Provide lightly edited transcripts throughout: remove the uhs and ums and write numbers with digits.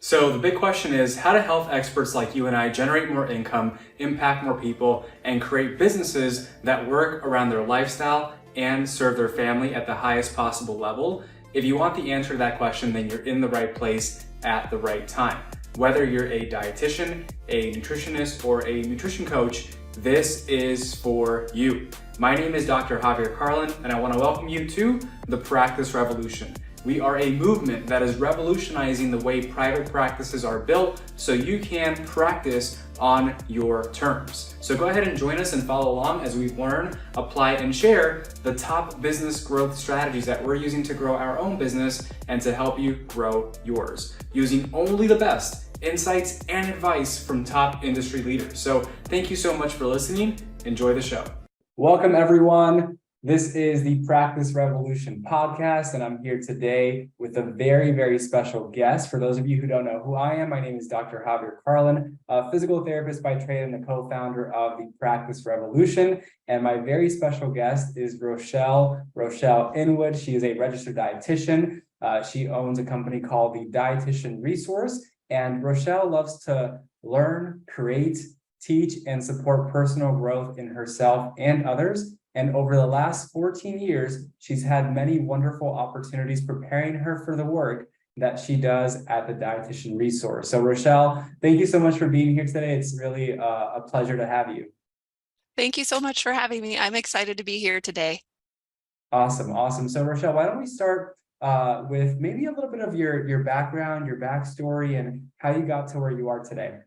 So the big question is, how do health experts like you and I generate more income, impact more people, and create businesses that work around their lifestyle and serve their family at the highest possible level? If you want the answer to that question, then you're in the right place at the right time. Whether you're a dietitian, a nutritionist, or a nutrition coach, this is for you. My name is Dr. Javier Carlin, and I want to welcome you to the Practice Revolution. We are a movement that is revolutionizing the way private practices are built so you can practice on your terms. So go ahead and join us and follow along as we learn, apply, and share the top business growth strategies that we're using to grow our own business and to help you grow yours, using only the best insights and advice from top industry leaders. So thank you so much for listening. Enjoy the show. Welcome, everyone. This is the Practice Revolution podcast, and I'm here today with a very, very special guest. For those of you who don't know who I am, my name is Dr. Javier Carlin, a physical therapist by trade and the co-founder of the Practice Revolution. And my very special guest is Rochelle Inwood. She is a registered dietitian. She owns a company called the Dietitian Resource. And Rochelle loves to learn, create, teach, and support personal growth in herself and others. And over the last 14 years, she's had many wonderful opportunities preparing her for the work that she does at the Dietitian Resource. So Rochelle, thank you so much for being here today. It's really a pleasure to have you. Thank you so much for having me. I'm excited to be here today. Awesome. So Rochelle, why don't we start with maybe a little bit of your background, your backstory, and how you got to where you are today.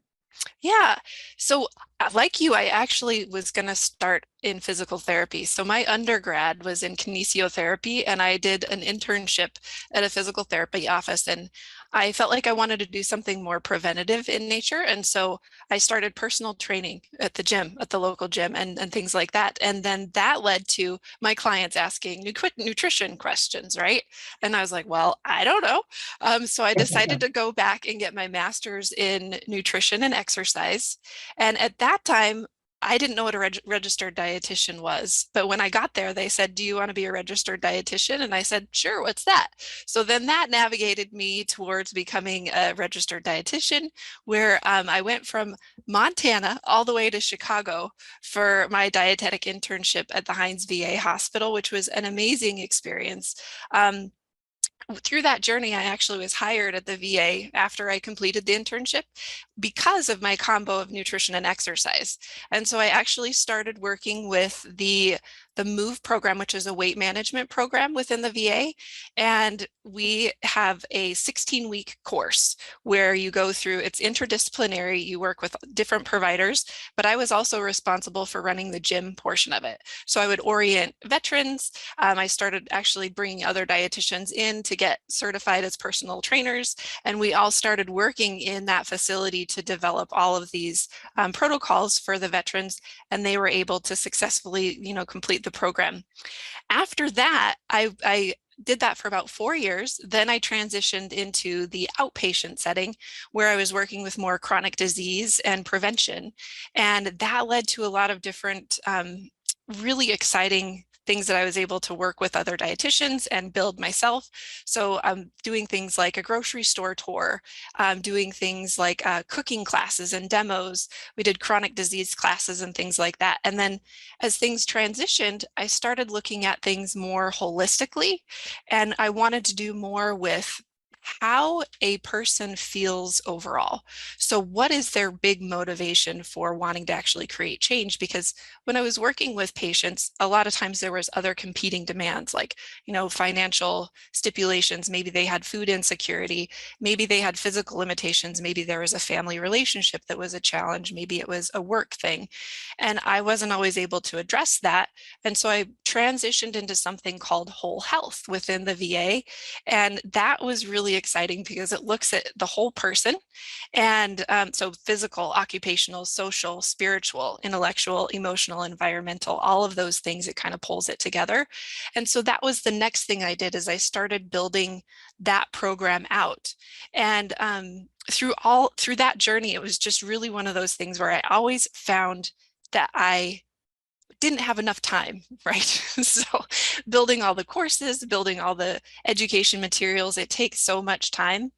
Yeah. So like you, I actually was going to start in physical therapy. So my undergrad was in kinesiotherapy, and I did an internship at a physical therapy office. And I felt like I wanted to do something more preventative in nature. And so I started personal training at the gym, at the local gym, and things like that. And then that led to my clients asking nutrition questions, right? And I was like, well, I don't know. So I decided to go back and get my master's in nutrition and exercise. And at that time, I didn't know what a registered dietitian was, but when I got there, they said, do you want to be a registered dietitian? And I said, sure, what's that? So then that navigated me towards becoming a registered dietitian, where I went from Montana all the way to Chicago for my dietetic internship at the Hines VA hospital, which was an amazing experience. Through that journey, I actually was hired at the VA after I completed the internship because of my combo of nutrition and exercise. And so I actually started working with the MOVE program, which is a weight management program within the VA. And we have a 16-week course where you go through, it's interdisciplinary, you work with different providers, but I was also responsible for running the gym portion of it. So I would orient veterans. I started actually bringing other dietitians in to get certified as personal trainers. And we all started working in that facility to develop all of these protocols for the veterans, and they were able to successfully, complete the program. After that, I did that for about 4 years. Then I transitioned into the outpatient setting where I was working with more chronic disease and prevention. And that led to a lot of different really exciting things that I was able to work with other dietitians and build myself. So I'm doing things like a grocery store tour, doing things like cooking classes and demos. We did chronic disease classes and things like that. And then as things transitioned, I started looking at things more holistically, and I wanted to do more with how a person feels overall. So what is their big motivation for wanting to actually create change? Because when I was working with patients, a lot of times there was other competing demands, like, financial stipulations. Maybe they had food insecurity. Maybe they had physical limitations. Maybe there was a family relationship that was a challenge. Maybe it was a work thing. And I wasn't always able to address that. And so I transitioned into something called whole health within the VA. And that was really exciting because it looks at the whole person. And so physical, occupational, social, spiritual, intellectual, emotional, environmental, all of those things, it kind of pulls it together. And so that was the next thing I did, is I started building that program out. And through that journey, it was just really one of those things where I always found that I didn't have enough time, right? So building all the courses, building all the education materials, it takes so much time.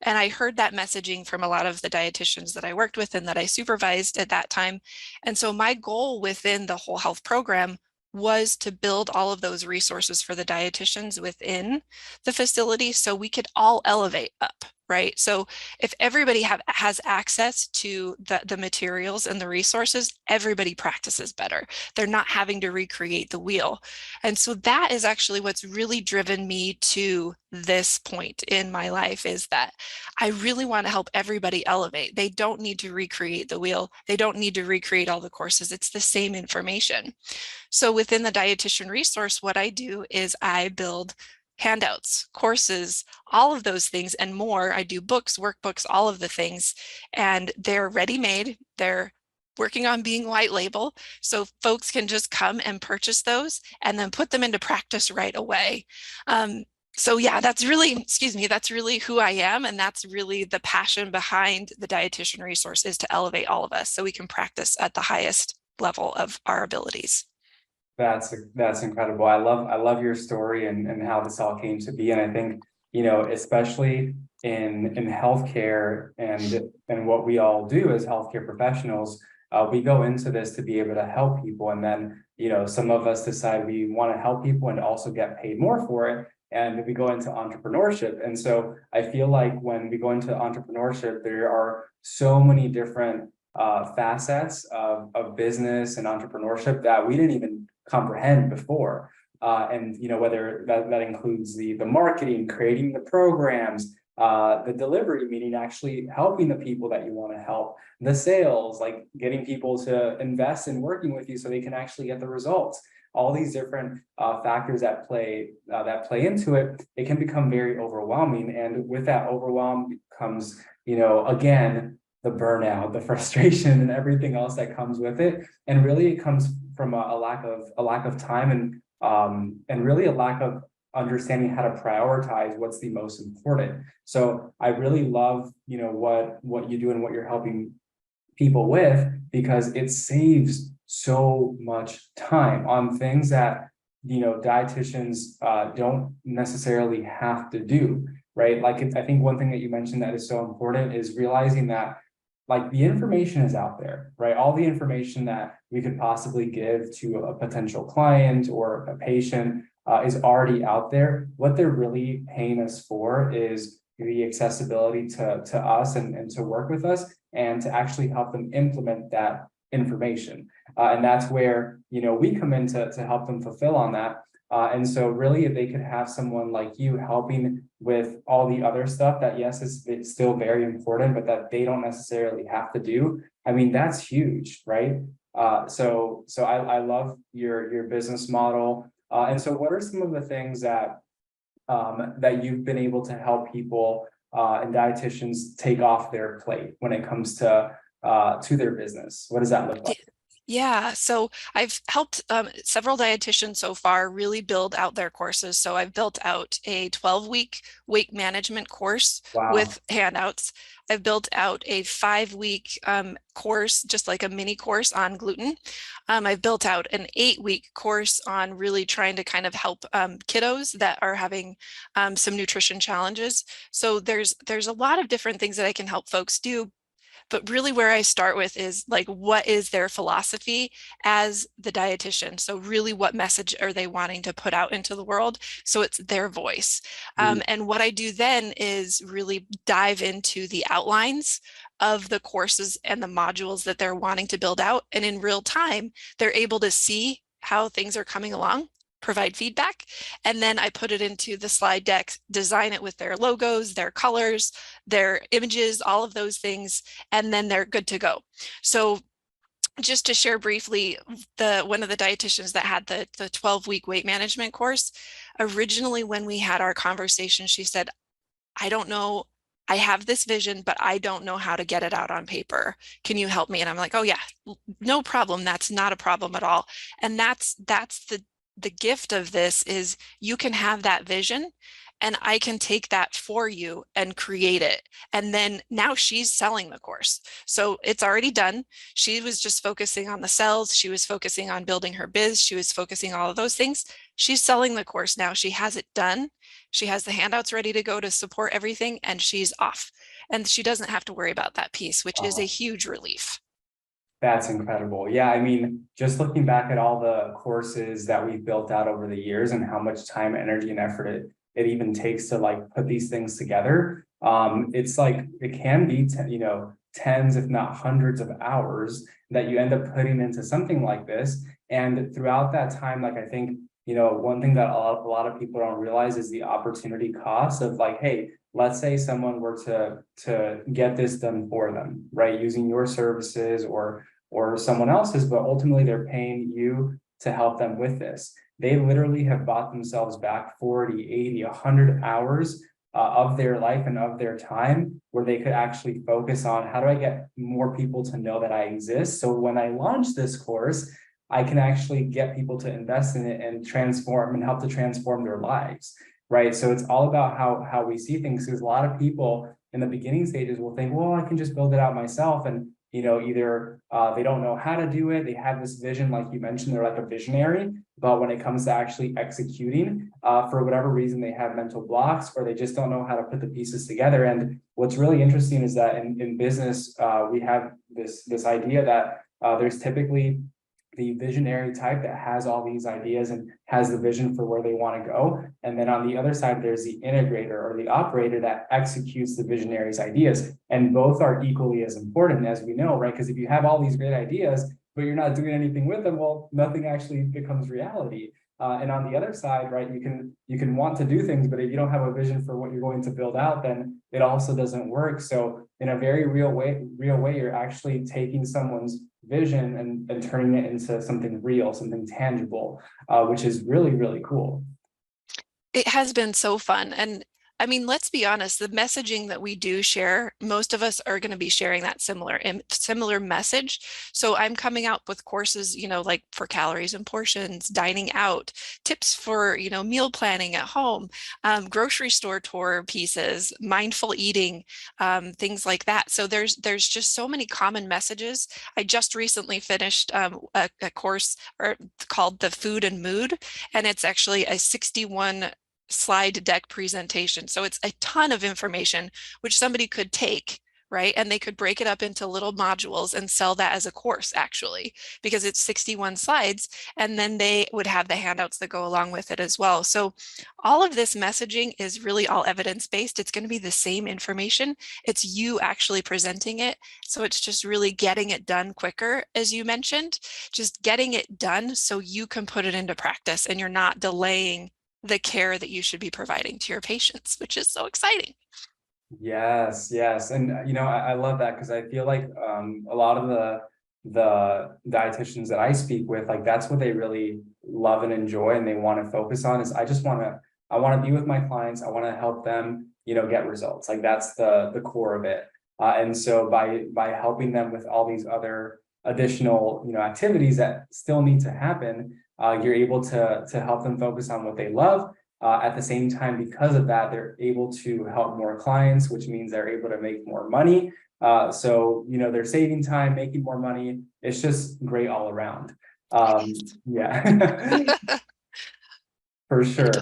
And I heard that messaging from a lot of the dietitians that I worked with and that I supervised at that time. And so my goal within the whole health program was to build all of those resources for the dietitians within the facility so we could all elevate up, right? So if everybody has access to the materials and the resources, everybody practices better. They're not having to recreate the wheel. And so that is actually what's really driven me to this point in my life, is that I really want to help everybody elevate. They don't need to recreate the wheel. They don't need to recreate all the courses. It's the same information. So within the dietitian resource, what I do is I build handouts, courses, all of those things and more. I do books, workbooks, all of the things, and they're ready-made. They're working on being white label, so folks can just come and purchase those and then put them into practice right away. So yeah, that's really, excuse me, that's really who I am. And that's really the passion behind the dietitian resource, is to elevate all of us so we can practice at the highest level of our abilities. That's incredible. I love your story and how this all came to be. And I think, especially in healthcare and what we all do as healthcare professionals, we go into this to be able to help people. And then, some of us decide we want to help people and also get paid more for it. And we go into entrepreneurship. And so I feel like when we go into entrepreneurship, there are so many different facets of business and entrepreneurship that we didn't even comprehend before. And whether that includes the marketing, creating the programs, the delivery, meaning actually helping the people that you want to help, the sales, like getting people to invest in working with you so they can actually get the results. All these different factors that play into it, it can become very overwhelming. And with that overwhelm comes, again, the burnout, the frustration, and everything else that comes with it. And really, it comes from a lack of time and really a lack of understanding how to prioritize what's the most important. So I really love, what you do and what you're helping people with, because it saves so much time on things that dietitians don't necessarily have to do, right? Like, I think one thing that you mentioned that is so important is realizing that, like, the information is out there, right? All the information that we could possibly give to a potential client or a patient is already out there. What they're really paying us for is the accessibility to us and to work with us and to actually help them implement that information. And that's where, we come in to help them fulfill on that. And so really, if they could have someone like you helping with all the other stuff that, yes, it's still very important, but that they don't necessarily have to do, I mean, that's huge, right? So I love your business model. And so what are some of the things that that you've been able to help people and dietitians take off their plate when it comes to their business? What does that look like? Yeah, so I've helped several dietitians so far really build out their courses. So I've built out a 12-week weight management course Wow. with handouts. I've built out a 5-week course, just like a mini course on gluten. I've built out an 8-week course on really trying to kind of help kiddos that are having some nutrition challenges. So there's a lot of different things that I can help folks do. But really where I start with is, like, what is their philosophy as the dietitian? So really, what message are they wanting to put out into the world? So it's their voice. And what I do then is really dive into the outlines of the courses and the modules that they're wanting to build out. And in real time, they're able to see how things are coming along, provide feedback, and then I put it into the slide deck, design it with their logos, their colors, their images, all of those things, and then they're good to go. So just to share briefly, one of the dietitians that had the 12-week weight management course, originally when we had our conversation, she said, I don't know, I have this vision, but I don't know how to get it out on paper. Can you help me? And I'm like, oh yeah, no problem. That's not a problem at all. And that's the gift of this, is you can have that vision and I can take that for you and create it. And then now she's selling the course. So it's already done. She was just focusing on the cells. She was focusing on building her biz. She was focusing all of those things. She's selling the course now. She has it done. She has the handouts ready to go to support everything, and she's off. And she doesn't have to worry about that piece, which is a huge relief. That's incredible. Yeah, I mean, just looking back at all the courses that we've built out over the years and how much time, energy, and effort it even takes to like put these things together. It's like it can be, tens, if not hundreds of hours that you end up putting into something like this. And throughout that time, like I think, one thing that a lot of people don't realize is the opportunity cost of like, hey, let's say someone were to get this done for them, right? Using your services or someone else's, but ultimately they're paying you to help them with this. They literally have bought themselves back 40, 80, 100 hours of their life and of their time where they could actually focus on how do I get more people to know that I exist? So when I launch this course, I can actually get people to invest in it and transform and help to transform their lives, right? So it's all about how we see things, because a lot of people in the beginning stages will think, well, I can just build it out myself. And either they don't know how to do it. They have this vision, like you mentioned, they're like a visionary, but when it comes to actually executing, for whatever reason, they have mental blocks or they just don't know how to put the pieces together. And what's really interesting is that in business, we have this idea that there's typically the visionary type that has all these ideas and has the vision for where they want to go. And then on the other side, there's the integrator or the operator that executes the visionary's ideas. And both are equally as important, as we know, right? Because if you have all these great ideas, but you're not doing anything with them, well, nothing actually becomes reality. And on the other side, right, you can want to do things, but if you don't have a vision for what you're going to build out, then it also doesn't work. So in a very real way, you're actually taking someone's vision and turning it into something real, something tangible, which is really, really cool. It has been so fun. And I mean, let's be honest, the messaging that we do share, most of us are going to be sharing that similar message. So I'm coming out with courses, like for calories and portions, dining out, tips for, meal planning at home, grocery store tour pieces, mindful eating, things like that. So there's just so many common messages. I just recently finished a course called The Food and Mood, and it's actually a 61 slide deck presentation. So it's a ton of information which somebody could take, right? And they could break it up into little modules and sell that as a course, actually, because it's 61 slides. And then they would have the handouts that go along with it as well. So all of this messaging is really all evidence-based. It's going to be the same information. It's you actually presenting it. So it's just really getting it done quicker, as you mentioned, just getting it done so you can put it into practice and you're not delaying the care that you should be providing to your patients, which is so exciting. Yes, yes. And I love that, because I feel like a lot of the dietitians that I speak with, like that's what they really love and enjoy and they want to focus on is I want to be with my clients. I want to help them, get results. Like that's the core of it. And so by helping them with all these other additional, activities that still need to happen, you're able to help them focus on what they love. At the same time, because of that, they're able to help more clients, which means they're able to make more money. So, they're saving time, making more money. It's just great all around. Yeah, for sure.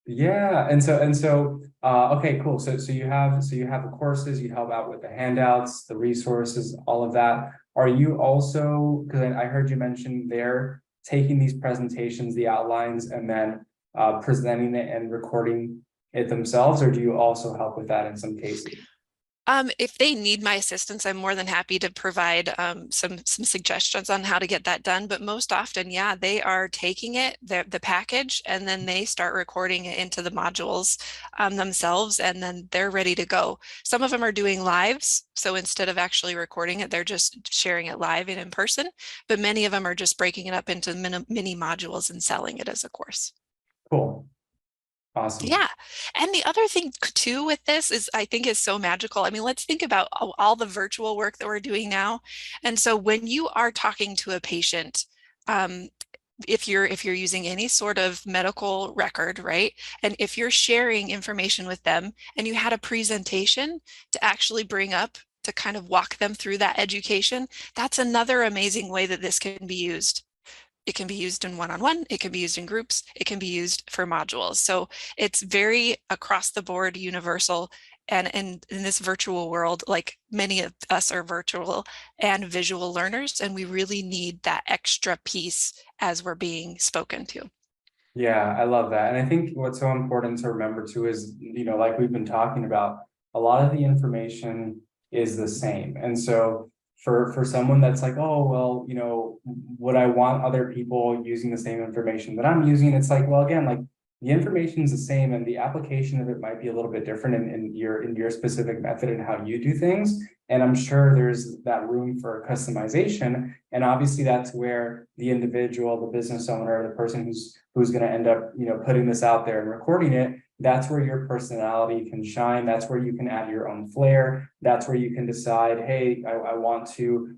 Yeah, and so okay, cool. So you have the courses, you help out with the handouts, the resources, all of that. Are you also, because I heard you mention they're taking these presentations, the outlines, and then presenting it and recording it themselves, or do you also help with that in some cases? If they need my assistance, I'm more than happy to provide some suggestions on how to get that done. But most often, yeah, they are taking it, the package, and then they start recording it into the modules themselves, and then they're ready to go. Some of them are doing lives. So instead of actually recording it, they're just sharing it live and in person. But many of them are just breaking it up into mini modules and selling it as a course. Cool. Awesome. Yeah. And the other thing too with this is I think is so magical. I mean, let's think about all the virtual work that we're doing now. And so when you are talking to a patient, um, if you're using any sort of medical record, right? And if you're sharing information with them and you had a presentation to actually bring up to kind of walk them through that education, that's another amazing way that this can be used. It can be used in one-on-one, it can be used in groups, it can be used for modules. So it's very across the board universal. And in this virtual world, like many of us are virtual and visual learners, and we really need that extra piece as we're being spoken to. Yeah, I love that. And I think what's so important to remember too is, like we've been talking about, a lot of the information is the same. And so for someone that's like, oh, well, would I want other people using the same information that I'm using? It's like, well, again, like the information is the same and the application of it might be a little bit different in your specific method and how you do things. And I'm sure there's that room for customization. And obviously that's where the individual, the business owner, the person who's going to end up, putting this out there and recording it, that's where your personality can shine. That's where you can add your own flair. That's where you can decide, hey, I want to,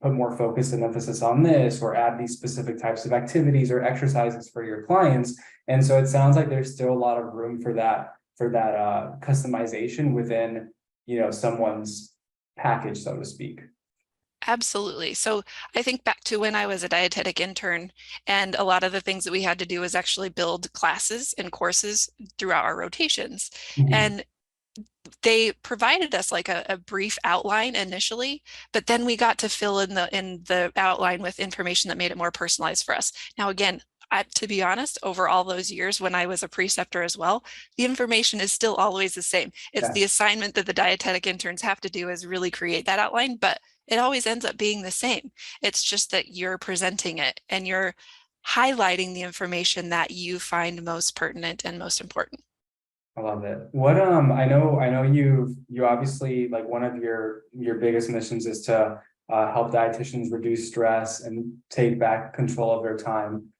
put more focus and emphasis on this, or add these specific types of activities or exercises for your clients. And so it sounds like there's still a lot of room for that customization within, someone's package, so to speak. Absolutely. So I think back to when I was a dietetic intern, and a lot of the things that we had to do was actually build classes and courses throughout our rotations. Mhm. And they provided us like a brief outline initially, but then we got to fill in the outline with information that made it more personalized for us. Now, again, to be honest, over all those years when I was a preceptor as well, the information is still always the same. It's the Yes, assignment that the dietetic interns have to do is really create that outline, but it always ends up being the same. It's just that you're presenting it and you're highlighting the information that you find most pertinent and most important. I love it. What I know you obviously, like, one of your biggest missions is to help dietitians reduce stress and take back control of their time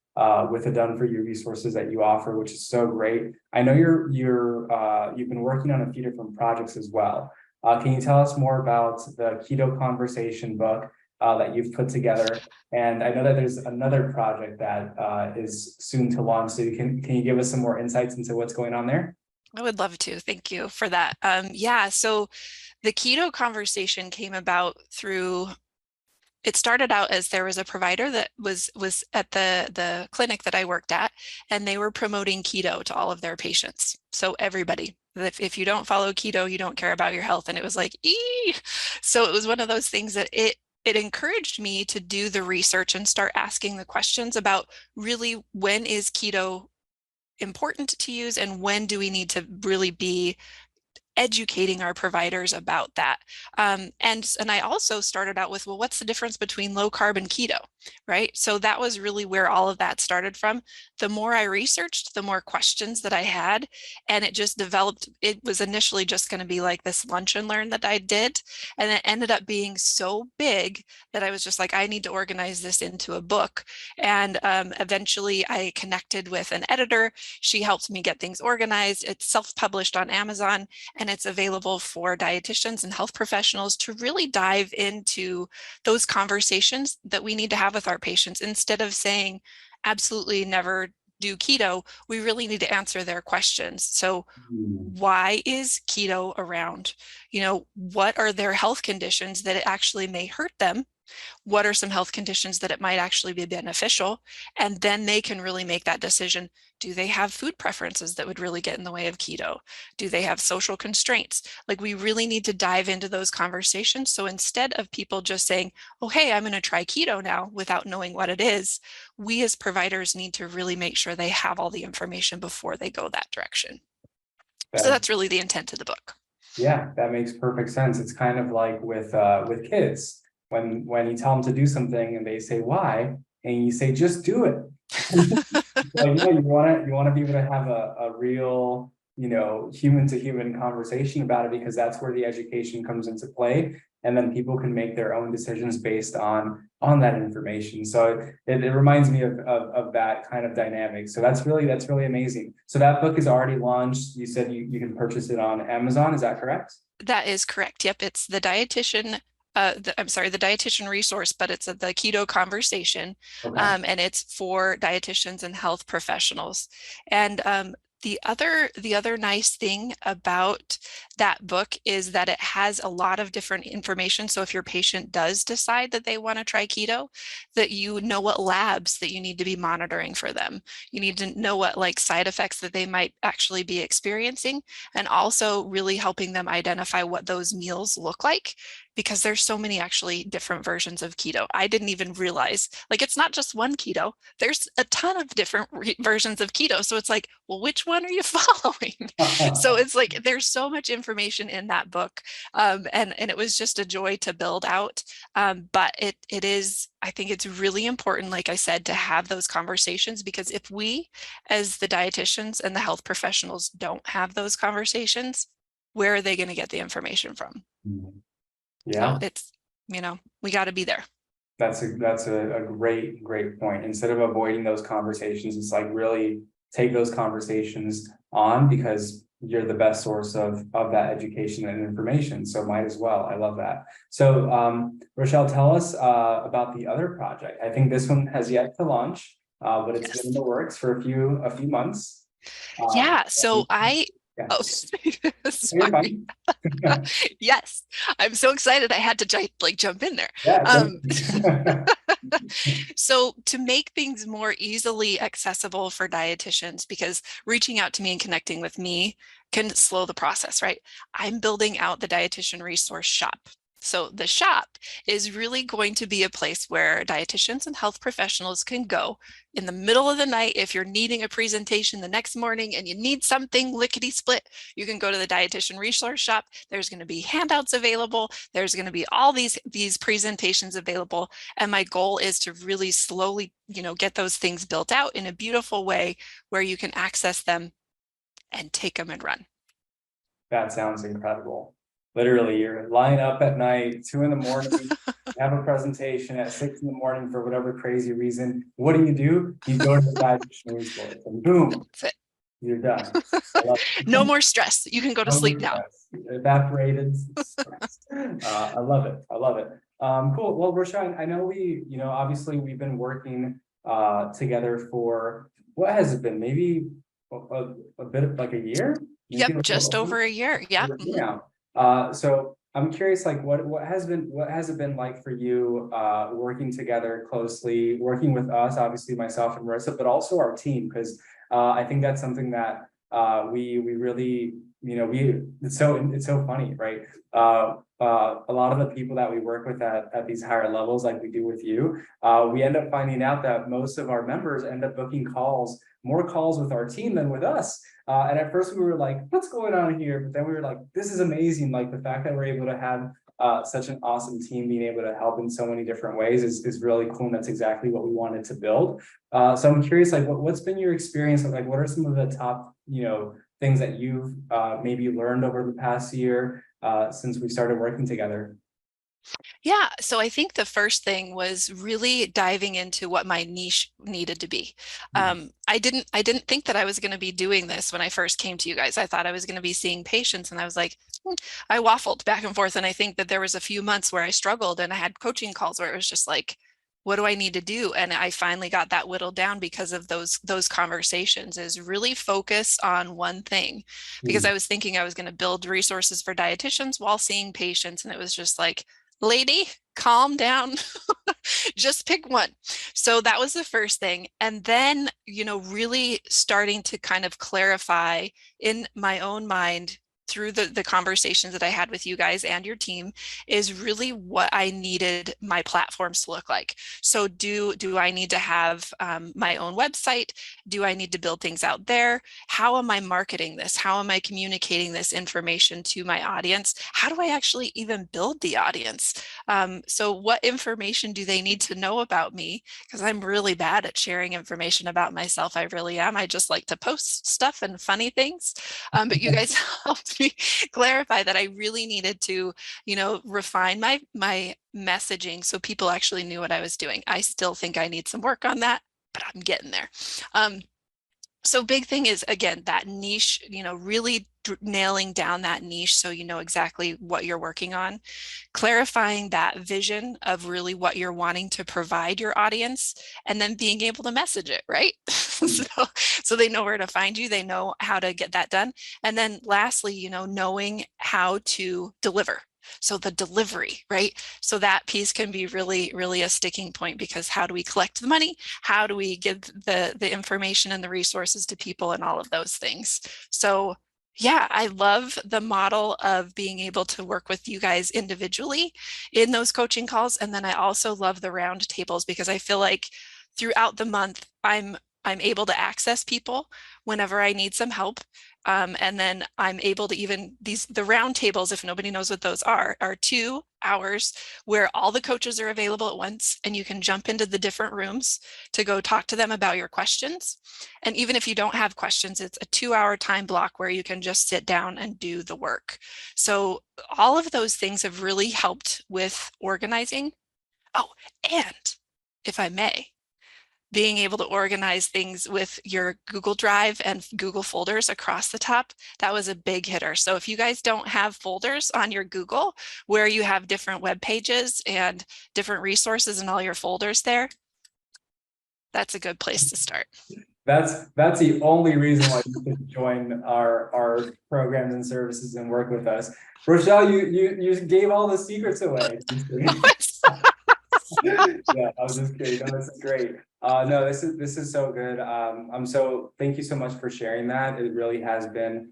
with the done for you resources that you offer, which is so great. I know you've been working on a few different projects as well. Can you tell us more about the Keto Conversation book that you've put together? And I know that there's another project that is soon to launch. So can you give us some more insights into what's going on there? I would love to. Thank you for that. Yeah, so the keto conversation came about through, it started out as there was a provider that was at the clinic that I worked at, and they were promoting keto to all of their patients. So everybody, if you don't follow keto, you don't care about your health. And it was like, ee. So it was one of those things that it encouraged me to do the research and start asking the questions about really when is keto important to use and when do we need to really be educating our providers about that. And I also started out with, well, what's the difference between low carb and keto, right? So that was really where all of that started from. The more I researched, the more questions that I had, and it just developed. It was initially just going to be like this lunch and learn that I did, and it ended up being so big that I was just like, I need to organize this into a book. And eventually I connected with an editor. She helped me get things organized. It's self-published on Amazon, and it's available for dietitians and health professionals to really dive into those conversations that we need to have with our patients. Instead of saying, absolutely never do keto, we really need to answer their questions. So Hmm. why is keto around? What are their health conditions that it actually may hurt them? What are some health conditions that it might actually be beneficial? And then they can really make that decision. Do they have food preferences that would really get in the way of keto? Do they have social constraints? Like, we really need to dive into those conversations. So instead of people just saying, oh, hey, I'm going to try keto now without knowing what it is, we as providers need to really make sure they have all the information before they go that direction. So That that's really the intent of the book. Yeah, that makes perfect sense. It's kind of like with kids when you tell them to do something and they say why, and you say just do it. Like, you want to be able to have a real, human to human conversation about it, because that's where the education comes into play, and then people can make their own decisions based on that information. So it reminds me of that kind of dynamic. So that's really amazing. So that book is already launched. You said you can purchase it on Amazon. Is that correct? That is correct. Yep, it's the Dietitian I'm sorry, the dietitian resource, but it's the Keto Conversation, Okay. and it's for dietitians and health professionals. And the other nice thing about that book is that it has a lot of different information. So if your patient does decide that they want to try keto, that you know what labs that you need to be monitoring for them. You need to know what like side effects that they might actually be experiencing, and also really helping them identify what those meals look like, because there's so many actually different versions of keto. I didn't even realize, like, it's not just one keto. There's a ton of different versions of keto. So it's like, well, which one are you following? So it's like there's so much information in that book, and it was just a joy to build out. But it is, I think it's really important, like I said, to have those conversations, because if we, as the dietitians and the health professionals, don't have those conversations, where are they going to get the information from? So Yeah. it's, we got to be there. That's a great point. Instead of avoiding those conversations, it's like really take those conversations on, because you're the best source of that education and information. So might as well. I love that. So Rochelle, tell us about the other project. I think this one has yet to launch, but it's been in Yes. the works for a few months. Yeah. So Yeah, oh, you're sorry. fine. Yes. I'm so excited. I had to jump in there. Yeah, Um, So to make things more easily accessible for dietitians, because reaching out to me and connecting with me can slow the process, right? I'm building out the dietitian resource shop. So the shop is really going to be a place where dietitians and health professionals can go in the middle of the night. If you're needing a presentation the next morning and you need something lickety split, you can go to the dietitian resource shop. There's going to be handouts available. There's going to be all these presentations available. And my goal is to really slowly, get those things built out in a beautiful way where you can access them and take them and run. That sounds incredible. Literally, you're lying up at night, 2 in the morning, you have a presentation at 6 in the morning for whatever crazy reason. What do? You go to the dietitian resource and boom, That's it. you're done. I love No more stress. You can go to no more sleep now. stress. Evaporated stress. I love it. I love it. Cool. Well, Rochelle, I know obviously we've been working together for what has it been? Maybe a bit of like a year? Maybe Yep, just over a year. Yeah. now. So I'm curious, like what has it been like for you working together closely, working with us, obviously myself and Marissa, but also our team, because I think that's something that we really, it's so funny, right? A lot of the people that we work with at these higher levels, like we do with you, we end up finding out that most of our members end up booking more calls with our team than with us. And at first we were like, what's going on here? But then we were like, this is amazing. Like the fact that we're able to have such an awesome team being able to help in so many different ways is really cool. And that's exactly what we wanted to build. So I'm curious, like what's been your experience? Like what are some of the top, things that you've maybe learned over the past year since we started working together? Yeah, so I think the first thing was really diving into what my niche needed to be. I didn't think that I was going to be doing this when I first came to you guys. I thought I was going to be seeing patients, and I was like, I waffled back and forth. And I think that there was a few months where I struggled, and I had coaching calls where it was just like, what do I need to do? And I finally got that whittled down because of those conversations, is really focus on one thing, because I was thinking I was going to build resources for dietitians while seeing patients, and it was just like, lady, calm down. Just pick one. So that was the first thing. And then, really starting to kind of clarify in my own mind through the conversations that I had with you guys and your team, is really what I needed my platforms to look like. So do I need to have my own website? Do I need to build things out there? How am I marketing this? How am I communicating this information to my audience? How do I actually even build the audience? So what information do they need to know about me? Because I'm really bad at sharing information about myself. I really am. I just like to post stuff and funny things. But you guys helped me clarify that I really needed to, refine my messaging so people actually knew what I was doing. I still think I need some work on that, but I'm getting there. So big thing is, again, that niche, really nailing down that niche so you know exactly what you're working on, clarifying that vision of really what you're wanting to provide your audience, and then being able to message it, right? So they know where to find you, they know how to get that done. And then lastly, you know, knowing how to deliver. So the delivery, right? So that piece can be really, really a sticking point, because how do we collect the money? How do we give the information and the resources to people and all of those things? So yeah, I love the model of being able to work with you guys individually in those coaching calls. And then I also love the round tables, because I feel like throughout the month, I'm able to access people whenever I need some help. And then I'm able to even the round tables, if nobody knows what those are 2 hours where all the coaches are available at once, and you can jump into the different rooms to go talk to them about your questions. And even if you don't have questions, it's a 2-hour time block where you can just sit down and do the work. So all of those things have really helped with organizing. Oh, and if I may, being able to organize things with your Google Drive and Google folders across the top, that was a big hitter. So if you guys don't have folders on your Google where you have different web pages and different resources and all your folders there, that's a good place to start. That's the only reason why you should join our programs and services and work with us. Rochelle, you gave all the secrets away. Yeah, I was just kidding. No, this is great. No, this is so good. Thank you so much for sharing that. It really has been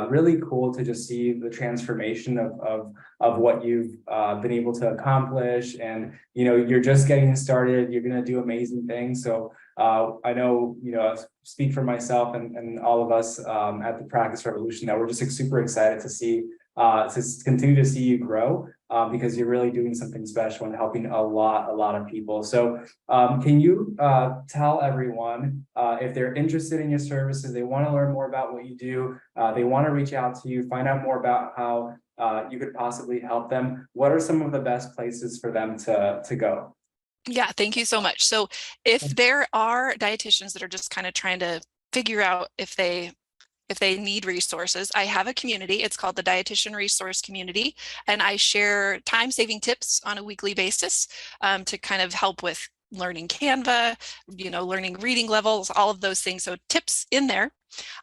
really cool to just see the transformation of what you've been able to accomplish. And you know, you're just getting started. You're gonna do amazing things. So I know, you know, I speak for myself and all of us at the Practice Revolution that we're just super excited to see to continue to see you grow. Because you're really doing something special and helping a lot of people. So can you tell everyone if they're interested in your services, they want to learn more about what you do, they want to reach out to you, find out more about how you could possibly help them, what are some of the best places for them to go? Yeah, thank you so much. So if there are dietitians that are just kind of trying to figure out if they need resources, I have a community. It's called the Dietitian Resource Community, and I share time-saving tips on a weekly basis to kind of help with learning Canva, you know, learning reading levels, all of those things. So tips in there.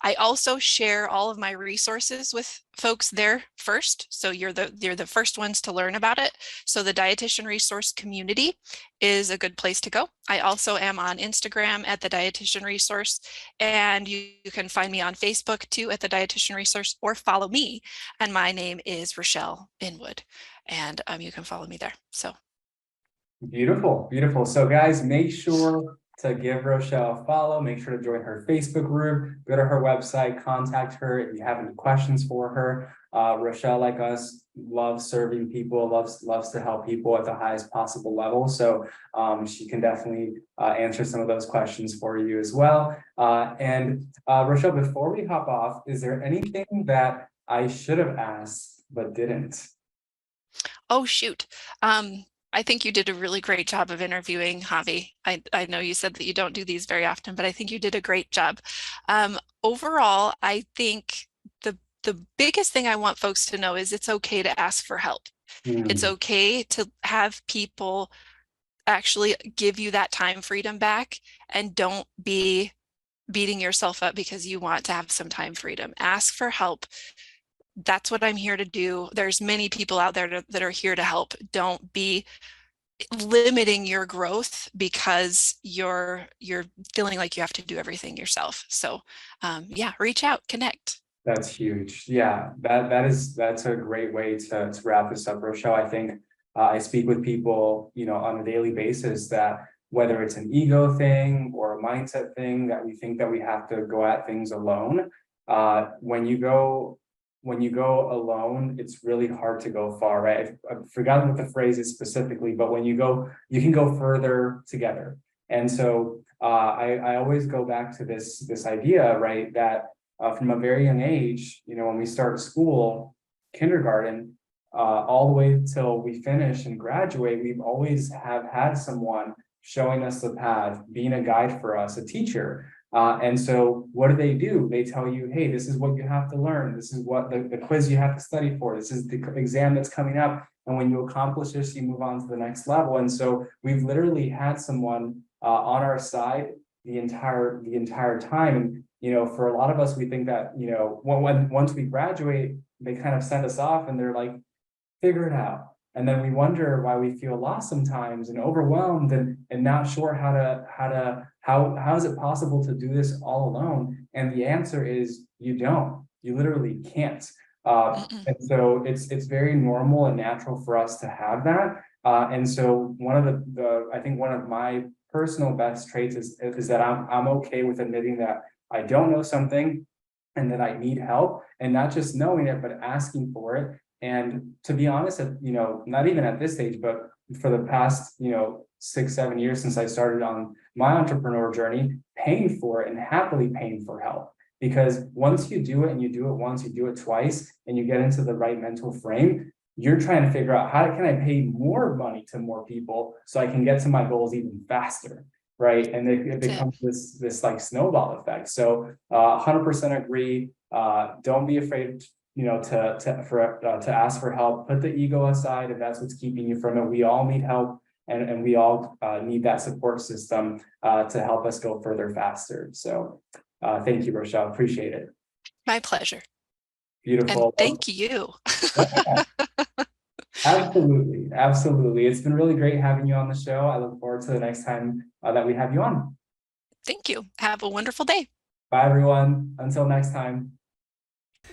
I also share all of my resources with folks there first. So you're the first ones to learn about it. So the Dietitian Resource Community is a good place to go. I also am on Instagram at the Dietitian Resource, and you can find me on Facebook too at the Dietitian Resource, or follow me. And my name is Rochelle Inwood, and you can follow me there. So beautiful. So guys, make sure to give Rochelle a follow. Make sure to join her Facebook group, go to her website, contact her if you have any questions for her. Rochelle, like us, loves serving people, loves to help people at the highest possible level. So she can definitely answer some of those questions for you as well. Rochelle, before we hop off, is there anything that I should have asked but didn't? oh shoot. I think you did a really great job of interviewing, Javi. I know you said that you don't do these very often, but I think you did a great job. Overall, I think the biggest thing I want folks to know is it's okay to ask for help. It's okay to have people actually give you that time freedom back, and don't be beating yourself up because you want to have some time freedom. Ask for help. That's what I'm here to do. There's many people out there that are here to help. Don't be limiting your growth because you're feeling like you have to do everything yourself. So yeah, reach out, connect. That's huge. Yeah, that's a great way to wrap this up, Rochelle. I think I speak with people, you know, on a daily basis that whether it's an ego thing or a mindset thing that we think that we have to go at things alone, when you go alone, it's really hard to go far, right? I've forgotten what the phrase is specifically, but when you go, you can go further together. And so I always go back to this idea, right, that from a very young age, you know, when we start school, kindergarten, all the way till we finish and graduate, we've always have had someone showing us the path, being a guide for us, a teacher. And so what do? They tell you, hey, this is what you have to learn. This is what the quiz you have to study for. This is the exam that's coming up. And when you accomplish this, you move on to the next level. And so we've literally had someone on our side the entire time. And, for a lot of us, we think that, once we graduate, they kind of send us off and they're like, figure it out. And then we wonder why we feel lost sometimes and overwhelmed and not sure how is it possible to do this all alone? And the answer is you literally can't. And so it's very normal and natural for us to have that. And so one of I think one of my personal best traits is that I'm okay with admitting that I don't know something and that I need help, and not just knowing it, but asking for it. And to be honest, not even at this stage, but for the past, 6-7 years since I started on my entrepreneur journey, paying for it and happily paying for help. Because once you do it and you do it once, you do it twice, and you get into the right mental frame, you're trying to figure out how can I pay more money to more people so I can get to my goals even faster, right? And it becomes this like snowball effect. So 100% agree. Don't be afraid to ask for help. Put the ego aside if that's what's keeping you from it. We all need help, and we all need that support system to help us go further faster. So thank you, Rochelle. Appreciate it. My pleasure. Beautiful. And thank you. Yeah. Absolutely. It's been really great having you on the show. I look forward to the next time that we have you on. Thank you. Have a wonderful day. Bye, everyone. Until next time.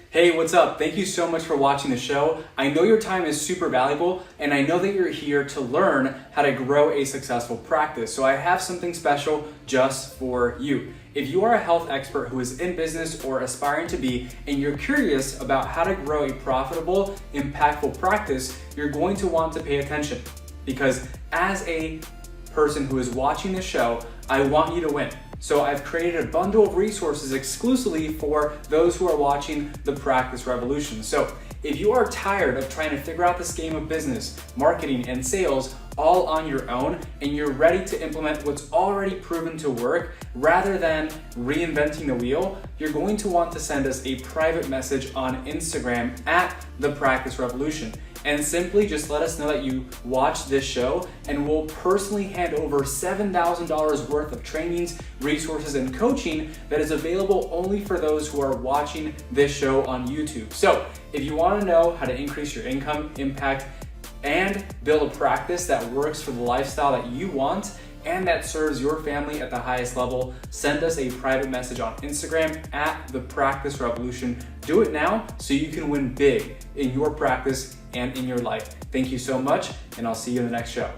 Hey, what's up? Thank you so much for watching the show. I know your time is super valuable, and I know that you're here to learn how to grow a successful practice. So I have something special just for you. If you are a health expert who is in business or aspiring to be, and you're curious about how to grow a profitable, impactful practice, you're going to want to pay attention. Because as a person who is watching the show, I want you to win. So I've created a bundle of resources exclusively for those who are watching the Practice Revolution. So if you are tired of trying to figure out this game of business, marketing, and sales all on your own, and you're ready to implement what's already proven to work rather than reinventing the wheel, you're going to want to send us a private message on Instagram at The Practice Revolution. And simply just let us know that you watched this show, and we'll personally hand over $7,000 worth of trainings, resources, and coaching that is available only for those who are watching this show on YouTube. So if you want to know how to increase your income, impact, and build a practice that works for the lifestyle that you want and that serves your family at the highest level, send us a private message on Instagram at The Practice Revolution. Do it now so you can win big in your practice and in your life. Thank you so much, and I'll see you in the next show.